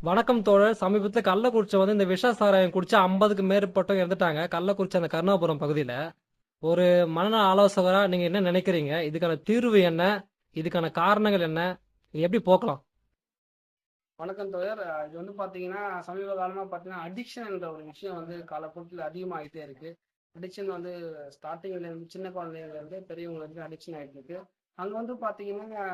வணக்கம் தோழர். சமீபத்துல கள்ளக்குறிச்சி இந்த விஷ சாராயம் குடிச்சு 50க்கு மேற்பட்டவங்க இறந்துட்டாங்க. கள்ளக்குறிச்சி அந்த கருணாபுரம் பகுதியில. ஒரு மனநல ஆலோசகரா நீங்க என்ன நினைக்கிறீங்க? இதுக்கான தீர்வு என்ன? இதுக்கான காரணங்கள் என்ன? இது எப்படி போக்கலாம்? வணக்கம் தோழர். இது பார்த்தீங்கன்னா, சமீப காலமா பார்த்தீங்கன்னா, அடிக்ஷன்ன்ற ஒரு விஷயம் காலப்போக்கில அதிகமாயிட்டே இருக்கு. அடிக்ஷன் ஸ்டார்ட்டிங்ல இருந்து சின்ன குழந்தைங்கள்ல இருந்து பெரியவங்க வரைக்கும் அடிக்ஷன் ஆயிட்டு இருக்கு. அங்க பார்த்தீங்கன்னா,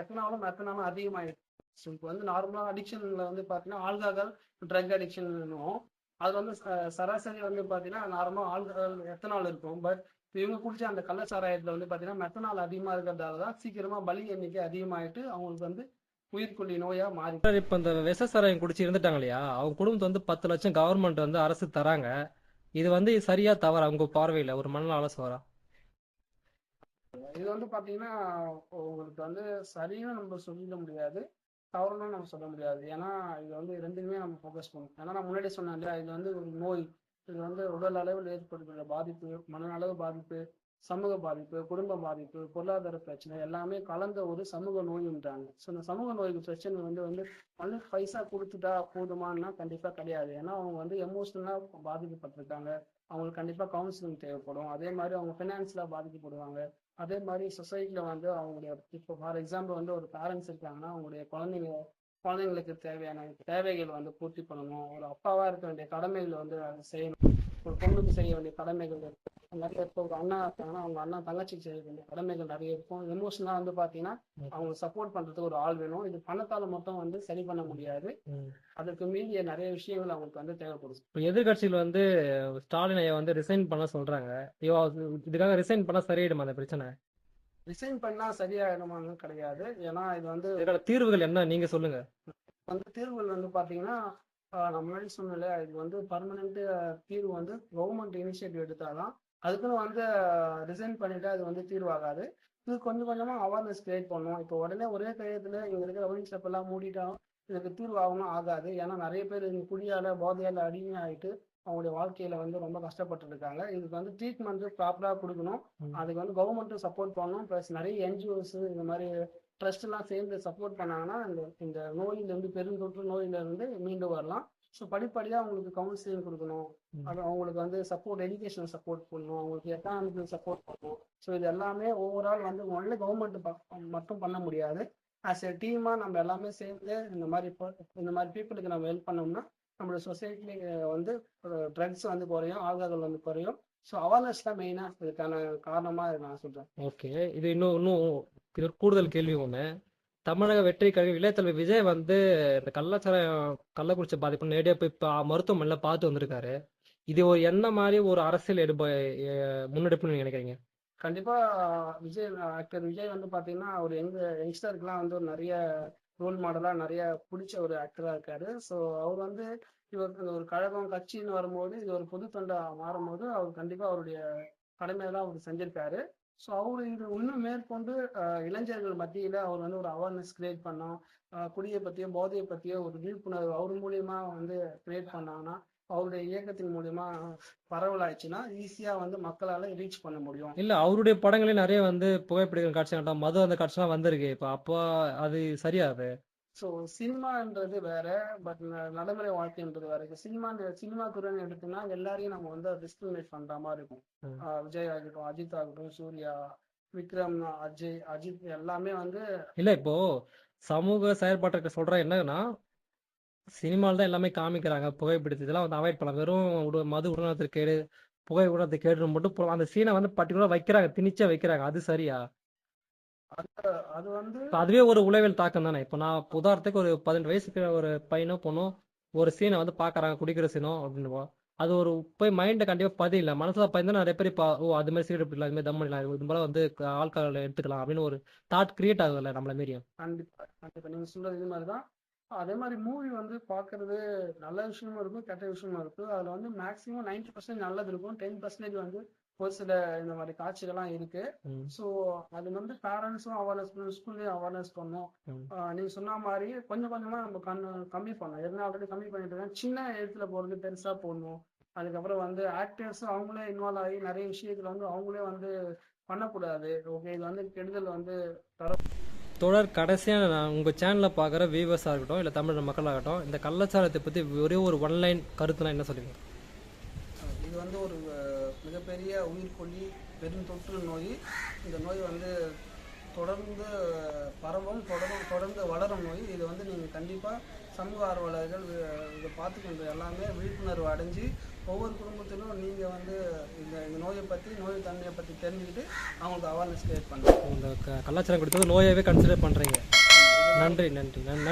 எத்தனாலும் அதிகமாயிடுச்சு. ஸோ இப்போ நார்மலா அடிக்ஷன்ல பார்த்தீங்கன்னா, ஆல்கஹால், ட்ரக் அடிக்ஷன்னுவோம். அது சராசரி பார்த்தீங்கன்னா, நார்மலா ஆல்கஹால், எத்தனால் இருக்கும். பட் இவங்க குடிச்ச அந்த கள்ள சாராயத்துல பார்த்தீங்கன்னா, மெத்தனால் அதிகமா இருக்கிறதால தான் சீக்கிரமா பலி எண்ணிக்கை அதிகமாயிட்டு அவங்களுக்கு உயிர்கொல்லி நோயா மாறி. இப்ப இந்த விஷ சாராயம் குடிச்சு இறந்துட்டாங்க இல்லையா? அவங்க குடும்பத்துக்கு 10 லட்சம் கவர்மெண்ட் அரசு தராங்க. இது சரியா தவறா உங்க பார்வையில ஒரு மனநல ஆலோசகரா? இது பார்த்தீங்கன்னா, உங்களுக்கு சரின்னு நம்ம சொல்லிட முடியாது, தவறுன்னு நம்ம சொல்ல முடியாது. ஏன்னா இது ரெண்டுமே நம்ம ஃபோக்கஸ் பண்ணணும். ஏன்னா நான் முன்னாடி சொன்னேன் இல்லையா, இது ஒரு நோய். இது உடல் அளவில் ஏற்படுகிற பாதிப்பு, மனநலவு பாதிப்பு, சமூக பாதிப்பு, குடும்ப பாதிப்பு, பொருளாதார பிரச்சனை எல்லாமே கலந்த ஒரு சமூக நோய்ன்றாங்க. ஸோ இந்த சமூக நோய்க்கு பிரச்சனை வந்து பைசா கொடுத்துட்டா போதுமானா கண்டிப்பா கிடையாது. ஏன்னா அவங்க எமோஷனலா பாதிக்கப்பட்டிருக்காங்க. அவங்களுக்கு கண்டிப்பா கவுன்சிலிங் தேவைப்படும். அதே மாதிரி அவங்க ஃபினான்ஷியலா பாதிக்கப்படுவாங்க. அதே மாதிரி சொசைட்டில அவங்களுடைய, இப்போ ஃபார் எக்ஸாம்பிள் ஒரு பேரண்ட்ஸ் இருக்காங்கன்னா, அவங்களுடைய குழந்தைங்களுக்கு தேவையான தேவைகள் பூர்த்தி பண்ணணும். ஒரு அப்பாவா இருக்க வேண்டிய கடமைகள் அதை செய்யணும். ஒரு பொண்ணுக்கு செய்ய வேண்டிய கடமைகள் இருக்கு. நிறைய இப்போ ஒரு அண்ணா இருக்காங்கன்னா, அவங்க அண்ணா தங்கச்சிக்கு செய்ய வேண்டிய கடமைகள் நிறைய இருக்கும். எமோஷனலா பார்த்தீங்கன்னா அவங்களுக்கு சப்போர்ட் பண்றதுக்கு ஒரு ஆள் வேணும். இது பணத்தால மட்டும் சரி பண்ண முடியாது. அதுக்கு மீறிய நிறைய விஷயங்கள் அவங்களுக்கு தேவைப்படுது. இப்ப எதிர்கட்சிகள் ஸ்டாலின் ஐயா ரிசைன் பண்ண சொல்றாங்க. இதுக்காக ரிசைன் பண்ணா சரியாயிடுமா அந்த பிரச்சனை? ரிசைன் பண்ணா சரியாயிடுமான்னு கிடையாது. ஏன்னா இது இதுக்கான தீர்வுகள் என்ன நீங்க சொல்லுங்க. தீர்வுகள் பார்த்தீங்கன்னா, நான் முன்னாடி சொன்னேன்ல, இது பர்மனெண்ட் தீர்வு கவர்மெண்ட் இனிஷியேட்டிவ் எடுத்தாதான். அதுக்குன்னு ரிசைன் பண்ணிட்டு அது தீர்வாகாது. இது கொஞ்சம் கொஞ்சமா அவேர்னஸ் கிரியேட் பண்ணும். இப்போ உடனே ஒரே கையத்துல இங்க இருக்கிற ஒயின் ஷாப் எல்லாம் மூடிட்டா இதுக்கு தீர்வு ஆகணும் ஆகாது. ஏன்னா நிறைய பேர் இந்த குடியால போதையால அடிமையாயிட்டு அவங்களுடைய வாழ்க்கையில ரொம்ப கஷ்டப்பட்டு இருக்காங்க. இதுக்கு ட்ரீட்மெண்ட் ப்ராப்பரா கொடுக்கணும். அதுக்கு கவர்மெண்ட்டும் சப்போர்ட் பண்ணணும். ப்ளஸ் நிறைய என்ஜிஓஸ் இந்த மாதிரி ட்ரஸ்ட் எல்லாம் சேர்ந்து சப்போர்ட் பண்ணாங்கன்னா இந்த இந்த நோயிலிருந்து, பெருந்தொற்று நோயிலிருந்து மீண்டு வரலாம். ஸோ படிப்படியா அவங்களுக்கு கவுன்சிலிங் கொடுக்கணும். அது அவங்களுக்கு சப்போர்ட், எஜுகேஷன் சப்போர்ட் பண்ணணும். அவங்களுக்கு எக்கனாமிக்கல் சப்போர்ட் பண்ணணும். ஸோ இது எல்லாமே ஓவரால் ஒன்லி கவர்மெண்ட் மட்டும் பண்ண முடியாது. ஆஸ் எ டீமா நம்ம எல்லாமே சேர்ந்து இந்த மாதிரி பீப்புளுக்கு நம்ம ஹெல்ப் பண்ணோம்னா நம்மளோட சொசைட்டி ட்ரக்ஸ் குறையும், ஆல்கஹால் குறையும். ஸோ அவேர்னஸ் தான் மெயினா இதுக்கான காரணமா நான் சொல்றேன். ஓகே. இது இன்னும் இன்னும் இது ஒரு கூடுதல் கேள்வி ஒண்ணு. தமிழக வெற்றி கழக இளையதளபதி விஜய் இந்த கள்ளச்சாராயம் கள்ளக்குறிச்சி பாதிப்பு நேரடியா போய் மருத்துவமனையில பார்த்து வந்திருக்காரு. இது ஒரு என்ன மாதிரி ஒரு அரசியல் முன்னெடுப்புன்னு நீங்க நினைக்கிறீங்க? கண்டிப்பா ஆக்டர் விஜய் பாத்தீங்கன்னா ஒரு யங்ஸ்டருக்குலாம் ஒரு நிறைய ரோல் மாடலா நிறைய பிடிச்ச ஒரு ஆக்டரா இருக்காரு. ஸோ அவர் இவர் ஒரு கழகம் கட்சின்னு வரும்போது, இது ஒரு பொது தொண்டா மாறும்போது அவர் கண்டிப்பா அவருடைய கடமையெல்லாம் அவர் செஞ்சிருக்காரு. ஸோ அவரு இது இன்னும் மேற்கொண்டு இளைஞர்கள் மத்தியில அவர் ஒரு அவேர்னஸ் கிரியேட் பண்ணோம். குடியை பத்தியோ போதையை பத்தியோ ஒரு விழிப்புணர்வு அவர் மூலியமா கிரியேட் பண்ணாங்கன்னா, அவருடைய இயக்கத்தின் மூலியமா பரவலாயிடுச்சுன்னா ஈஸியா மக்களால ரீச் பண்ண முடியும். இல்ல அவருடைய படங்களே நிறைய புகைப்பிடிக்கிற காட்சி மது அந்த காட்சிலாம் வந்திருக்கு. இப்ப அப்போ அது சரியா அது? ஸோ சினிமான்றது வேற, பட் நடைமுறை வாழ்க்கைன்றது வேற. இப்போ சினிமா துறைன்னு எடுத்தோம்னா எல்லாரையும் நம்ம டிஸ்கிரிமினேட் பண்ற மாதிரி இருக்கும். ம். விஜய் ஆகட்டும், அஜித் ஆகட்டும், சூர்யா, விக்ரம், அஜய், அஜித் எல்லாமே இல்ல இப்போ சமூக செயற்பாட்டுக்கு சொல்றேன் என்னன்னா, சினிமால தான் எல்லாமே காமிக்கிறாங்க. புகைப்பிடித்து இதெல்லாம் அவாய்ட் பண்ணலாம். வெறும் மது உடல்நலத்திற்கு கேடு, புகை உடல்நலத்துக்கு கேடுன்னு மட்டும் அந்த சீனை பர்டிகுலரா வைக்கிறாங்க. திணிச்சா வைக்கிறாங்க. அது சரியா? அது இப்ப அதுவே ஒரு உளவியல் தாக்கம் தானே. இப்ப நான் உதாரணத்துக்கு ஒரு 18 வயசுக்கு ஒரு பையனோ பொண்ணோ ஒரு சீனை பாக்குறாங்க, குடிக்கிற சீனோ அப்படின்னு. அது ஒரு போய் மைண்ட கண்டிப்பா பதியல. மனசுல பதிந்தா நிறைய பேர் ஓ அது மாதிரி சிகரெட் பிடிக்கலாம், அது மாதிரி தம் அடிக்கலாம், இது போல ஆல்கஹால் எடுத்துக்கலாம் அப்படின்னு ஒரு தாட் கிரியேட் ஆகுதுல்ல நம்மள மீறியும். கண்டிப்பா கண்டிப்பா நீங்க சொல்றது இது மாதிரிதான். அதே மாதிரி மூவி பாக்குறது நல்ல விஷயமும் இருக்கும், கெட்ட விஷயமும் இருக்கு. அதுல மேக்ஸிமம் 90% நல்லது இருக்கும், 10% ஒரு சில இந்த மாதிரி காட்சிகள்லாம் இருக்கு. ம். ஸோ அது பேரண்ட்ஸும் அவேர்னஸ் பண்ணணும், ஸ்கூல்லையும் அவேர்னஸ் பண்ணணும். ம். நீங்க சொன்ன மாதிரி கொஞ்சம் கொஞ்சமா நம்ம கம்மி பண்ணணும். எதனா ஆல்ரெடி கம்மி பண்ணிட்டு இருக்கேன், சின்ன இடத்துல போறது பெருசா போடணும். அதுக்கப்புறம் ஆக்டர்ஸும் அவங்களே இன்வால்வ் ஆகி நிறைய விஷயத்துல அவங்களே பண்ணக்கூடாது. ஓகே, இது கெடுதல் தர தொடர் கடைசியாக நான் உங்கள் சேனலில் பார்க்குற வியூவர்ஸாக இருக்கட்டும் இல்லை தமிழ் மக்களாகட்டும் இந்த கள்ளச்சாராயத்தை பற்றி ஒரே ஒரு ஒன்லைன் கருத்துனா என்ன சொல்லுவீங்க? இது வந்து ஒரு மிகப்பெரிய உயிர்கொல்லி பெருந்தொற்று நோய். இந்த நோய் வந்து தொடர்ந்து பரவும், தொடர்ந்து வளரும் நோய். இது வந்து நீங்கள் கண்டிப்பாக சமூக ஆர்வலர்கள் இதை பார்த்துக்கின்ற எல்லாமே விழிப்புணர்வு அடைஞ்சு ஒவ்வொரு குடும்பத்திலும் நீங்கள் வந்து இந்த நோயை பற்றி, நோய் தன்மையை பற்றி தெரிஞ்சுக்கிட்டு அவங்களுக்கு அவேர்னஸ் கிரியேட் பண்ணுங்கள். இந்த கலாச்சாரம் கொடுத்தது நோயாகவே கன்சிடர் பண்ணுறீங்க. நன்றி நன்றி நன்றி.